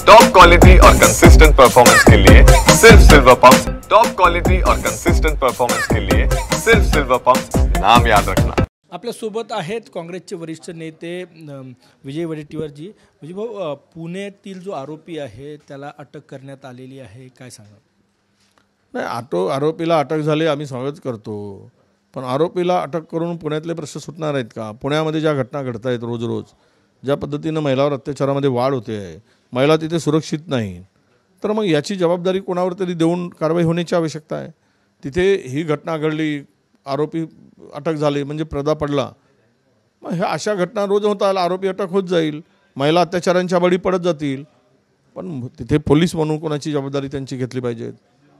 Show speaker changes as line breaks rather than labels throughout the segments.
Top quality और consistent performance के लिए सिर्फ सिल्वर पंप। टॉप क्वालिटी और कंसिस्टेंट परफॉर्मेंस के लिए सिर्फ सिल्वर पंप, नाम याद रखना।
आपल्या सोबत आहेत काँग्रेसचे वरिष्ठ नेते विजय वडेट्टीवारजी। विजय भाऊ, पुण्यातील जो आरोपी आहे त्याला अटक करण्यात आलेली आहे, काय सांगा?
नाही, आरोपीला अटक झाली, आम्ही स्वागत करतो, पण आरोपीला अटक करून पुण्यातले प्रश्न सुटणार आहेत का? पुण्यामध्ये ज्या घटना घडत आहेत रोज रोज, ज्या पद्धतीनं महिलावर अत्याचारामध्ये वाढ होते आहे, महिला तिथे सुरक्षित नाही, तर मग याची जबाबदारी कोणावर तरी देऊन कारवाई होण्याची आवश्यकता आहे। तिथे ही घटना घडली, आरोपी अटक झाली म्हणजे प्रदा पडला, मग ह्या अशा घटना रोज होतात, आरोपी अटक होत जाईल, महिला अत्याचारांच्या बळी पडत जातील, पण तिथे पोलीस म्हणून कोणाची जबाबदारी त्यांची घेतली पाहिजे,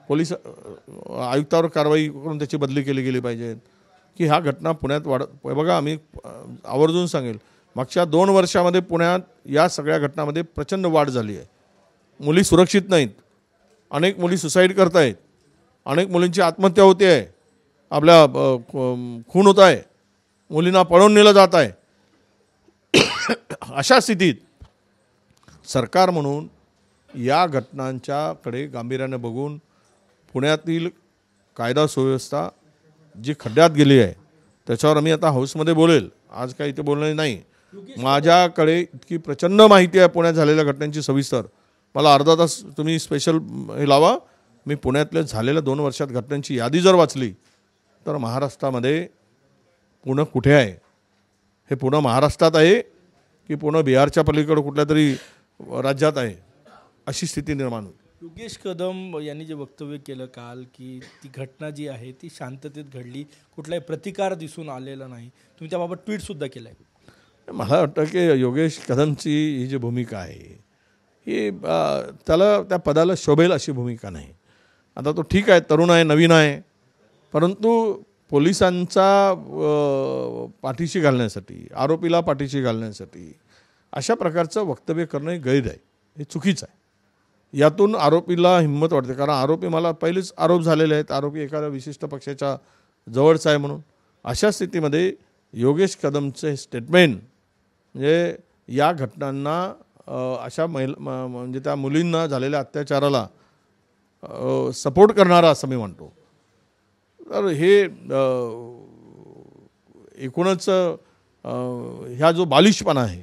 पोलीस आयुक्तावर कारवाई करून त्याची बदली केली गेली पाहिजे की ह्या घटना पुण्यात वाढत। बघा, आम्ही आवर्जून सांगेल, मागच्या 2 वर्षामध्ये पुण्यात या सगळ्या घटनांमध्ये प्रचंड वाढ झाली आहे। मुली सुरक्षित नाहीत, अनेक मुली सुसाईड करत आहेत, अनेक मुलींची आत्महत्या होते आहे, आपल्या खून होत आहे, मुलींना पळवून नेलं जात आहे। अशा स्थितीत सरकार म्हणून या घटनांच्याकडे गांभीर्याने बघून पुण्यातील कायदा सुव्यवस्था जी खड्ड्यात गेली आहे त्याच्यावर आम्ही आता हाऊसमध्ये बोलेल, आज काही इथे बोलणे नाही। माझ्याकडे इतकी प्रचंड माहिती आहे पुण्यात झालेल्या घटनांची सविस्तर, मला अर्धा तास तुम्ही स्पेशल हे लावा, मी पुण्यातल्या झालेल्या 2 वर्षात घटनांची यादी जर वाचली तर महाराष्ट्रामध्ये पुणे कुठे आहे? हे पुणे महाराष्ट्रात आहे की पुणे बिहारच्या पलीकडे कुठल्या तरी राज्यात आहे? अशी स्थिती निर्माण होईल।
योगेश कदम यांनी जे वक्तव्य केलं काल की ती घटना जी आहे ती शांततेत घडली, कुठलाही प्रतिकार दिसून आलेला नाही, तुम्ही त्याबाबत ट्विटसुद्धा केलं आहे।
मला वाटतं की योगेश कदमची ही जी भूमिका आहे ही त्याला त्या पदाला शोभेल अशी भूमिका नाही। आता तो ठीक आहे, तरुण आहे, नवीन आहे, परंतु पोलिसांचा पाठीशी घालण्यासाठी, आरोपीला पाठीशी घालण्यासाठी अशा प्रकारचं वक्तव्य करणं हे गैर आहे, हे चुकीचं आहे। यातून आरोपीला हिंमत वाटते, कारण आरोपी मला पहिलेच आरोप झालेले आहेत, आरोपी एखाद्या विशिष्ट पक्षाच्या जवळचा आहे म्हणून। अशा स्थितीमध्ये योगेश कदमचे स्टेटमेंट म्हणजे या घटनांना अशा म्हणजे त्या मुलींना झालेल्या अत्याचाराला सपोर्ट करणारा असं मी म्हणतो। तर हे एकूणच ह्या जो बालिशपणा आहे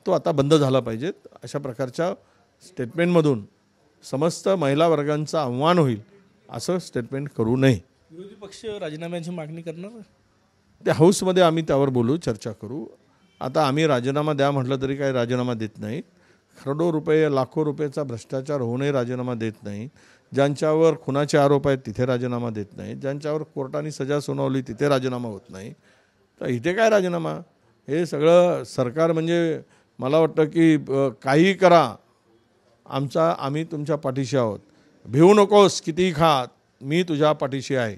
तो आता बंद झाला पाहिजे। अशा प्रकारच्या स्टेटमेंटमधून समस्त महिला वर्गांचा अवमान होईल असं स्टेटमेंट करू नये।
विरोधी पक्ष राजीनाम्याची मागणी करणार,
त्या हाऊसमध्ये आम्ही त्यावर बोलू, चर्चा करू। आता आम्ही राजीनामा द्या म्हटलं तरी काही राजीनामा देत नाही, करोडो रुपये लाखो रुपयाचा भ्रष्टाचार होऊनही राजीनामा देत नाही, ज्यांच्यावर खुनाचे आरोप आहेत तिथे राजीनामा देत नाही, ज्यांच्यावर कोर्टाने सजा सुनावली तिथे राजीनामा होत नाही, तर इथे काय राजीनामा? हे सगळं सरकार म्हणजे मला वाटतं की काही करा, आम्ही तुमच्या पाठीशी आहोत, भिवू नकोस, कितीही खा, मी तुझ्या पाठीशी आहे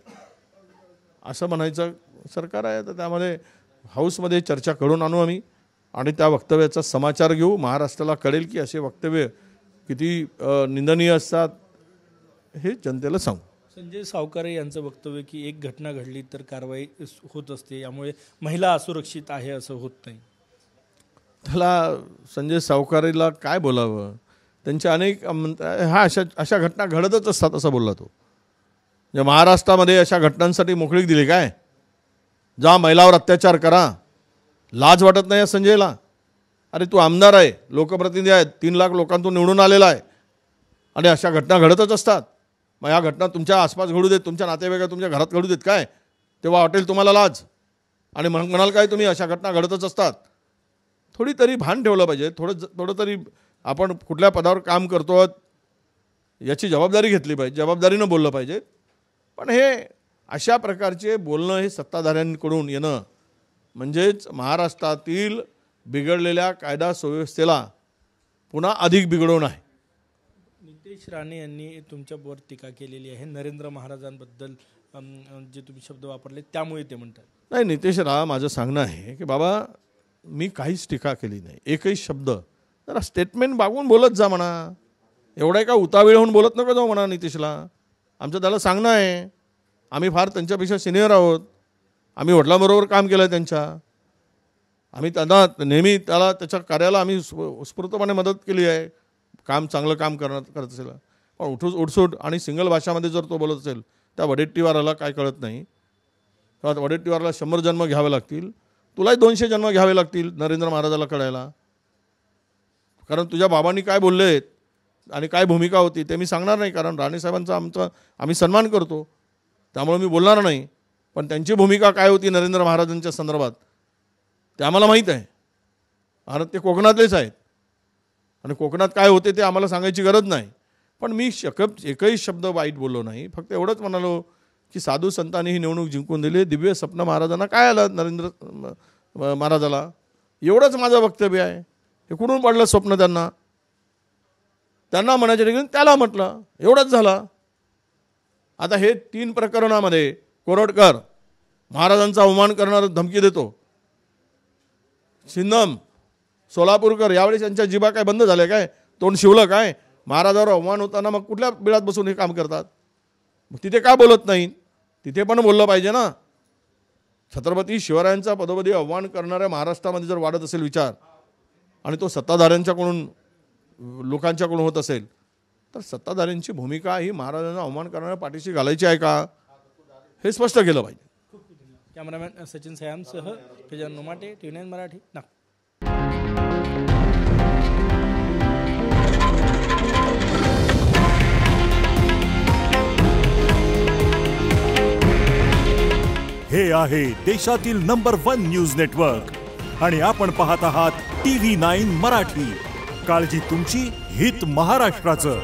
असं म्हणायचं सरकार आहे। तर त्यामध्ये हाऊसमध्ये चर्चा करून आणू आम्ही आणि त्या वक्तव्याचा समाचार घेऊ, महाराष्ट्राला कळेल की असे वक्तव्य किती निंदनीय असतात हे जनतेला सांगू।
संजय सावकारे यांचं वक्तव्य की एक घटना घडली तर कारवाई होत असते, यामुळे महिला असुरक्षित आहे असं होत नाही।
त्याला संजय सावकारेला काय बोलावं? त्यांच्या अनेक अशा घटना घडतच असतात असं बोलला तो। म्हणजे महाराष्ट्रामध्ये अशा घटनांसाठी मोकळीक दिली काय? जा महिलावर अत्याचार करा, लाज वाटत नाही या संजयला? अरे तू आमदार आहे, लोकप्रतिनिधी आहे, 3 लाख लोकांतून निवडून आलेला आहे आणि अशा घटना घडतच असतात। मग या घटना तुमच्या आसपास घडू देत, तुमच्या नातेवाईकात तुमच्या घरात घडू देत काय? तेव्हा वाटेल तुम्हाला लाज आणि म्हणाल काय तुम्ही अशा घटना घडतच असतात? थोडी तरी भान ठेवलं पाहिजे, थोडं तरी आपण कुठल्या पदावर काम करतो याची जबाबदारी घेतली पाहिजे, जबाबदारीनं बोललं पाहिजे। पण हे अशा प्रकारचे बोलणं हे सत्ताधाऱ्यांकडून येणं म्हणजेच महाराष्ट्रातील बिघडलेल्या कायदा सुव्यवस्थेला पुन्हा अधिक बिघडवणं आहे।
नितेश राणे यांनी तुमच्यावर टीका केलेली आहे, नरेंद्र महाराजांबद्दल जे तुम्ही शब्द वापरले त्यामुळे ते म्हणतात।
नाही, नितेश राणे माझं सांगणं आहे की बाबा मी काहीच टीका केली नाही, एकही शब्द, जरा स्टेटमेंट बागून बोलत जा म्हणा, एवढा का उतावीळ होऊन बोलत नको जाऊ म्हणा नितेशला। आमचं त्याला सांगणं आहे, आम्ही फार त्यांच्यापेक्षा सिनियर आहोत, आम्ही वडिलांबरोबर काम केलं त्यांच्या, आम्ही त्यांना नेहमी त्याच्या कार्याला आम्ही उत्स्फूर्तपणे मदत केली आहे, चांगलं काम करत असेल, पण उठसूट आणि सिंगल भाषामध्ये जर तो बोलत असेल, त्या वडेट्टीवाराला काय कळत नाही. किंवा वडेट्टीवाराला 100 जन्म घ्यावे लागतील, तुलाही 200 जन्म घ्यावे लागतील नरेंद्र महाराजाला कळायला. कारण तुझ्या बाबांनी काय बोलले आणि काय भूमिका होती ते मी सांगणार नाही, कारण राणेसाहेबांचा आम्ही सन्मान करतो, त्यामुळे मी बोलणार नाही. पण त्यांची भूमिका काय होती नरेंद्र महाराजांच्या संदर्भात ते आम्हाला माहीत आहे, कारण ते कोकणातलेच आहेत आणि कोकणात काय होते ते आम्हाला सांगायची गरज नाही. पण मी एकही शब्द वाईट बोललो नाही, फक्त एवढंच म्हणालो की साधू संतांनी ही निवडणूक जिंकून दिली, दिव्य स्वप्न महाराजांना काय आलं नरेंद्र महाराजाला, एवढंच माझं वक्तव्य आहे. हे कुठून पडलं स्वप्न त्यांना म्हणायच्या ठिकाणी त्याला म्हटलं, एवढंच झालं. आता हे 3 प्रकरणामध्ये कोरटकर महाराजांचा अवमान करणारा धमकी देतो, सिन्नम सोलापूरकर यावेळेस यांच्या जिभा काय बंद झाल्या काय, तोंड शिवलं काय, महाराजावर अवमान होताना मग कुठल्या बिळात बसून हे काम करतात. मग तिथे का बोलत नाही, तिथे पण बोललं पाहिजे ना. छत्रपती शिवरायांचा पदोपदी अवमान करणाऱ्या महाराष्ट्रामध्ये जर वाढत असेल विचार आणि तो सत्ताधाऱ्यांच्याकडून लोकांच्याकडून होत असेल, तर सत्ताधाऱ्यांची भूमिका ही महाराजांना अवमान करणाऱ्या पाठीशी घालायची आहे का, हे स्पष्ट केलं पाहिजे.
कॅमेरामॅन सचिन सयामसह गजानन नोमाटे, TV9 मराठी, नागपूर.
हे आहे देशातील नंबर 1 न्यूज नेटवर्क आणि आपण पाहत आहात TV9 मराठी. काळजी तुमची, हित महाराष्ट्राचं.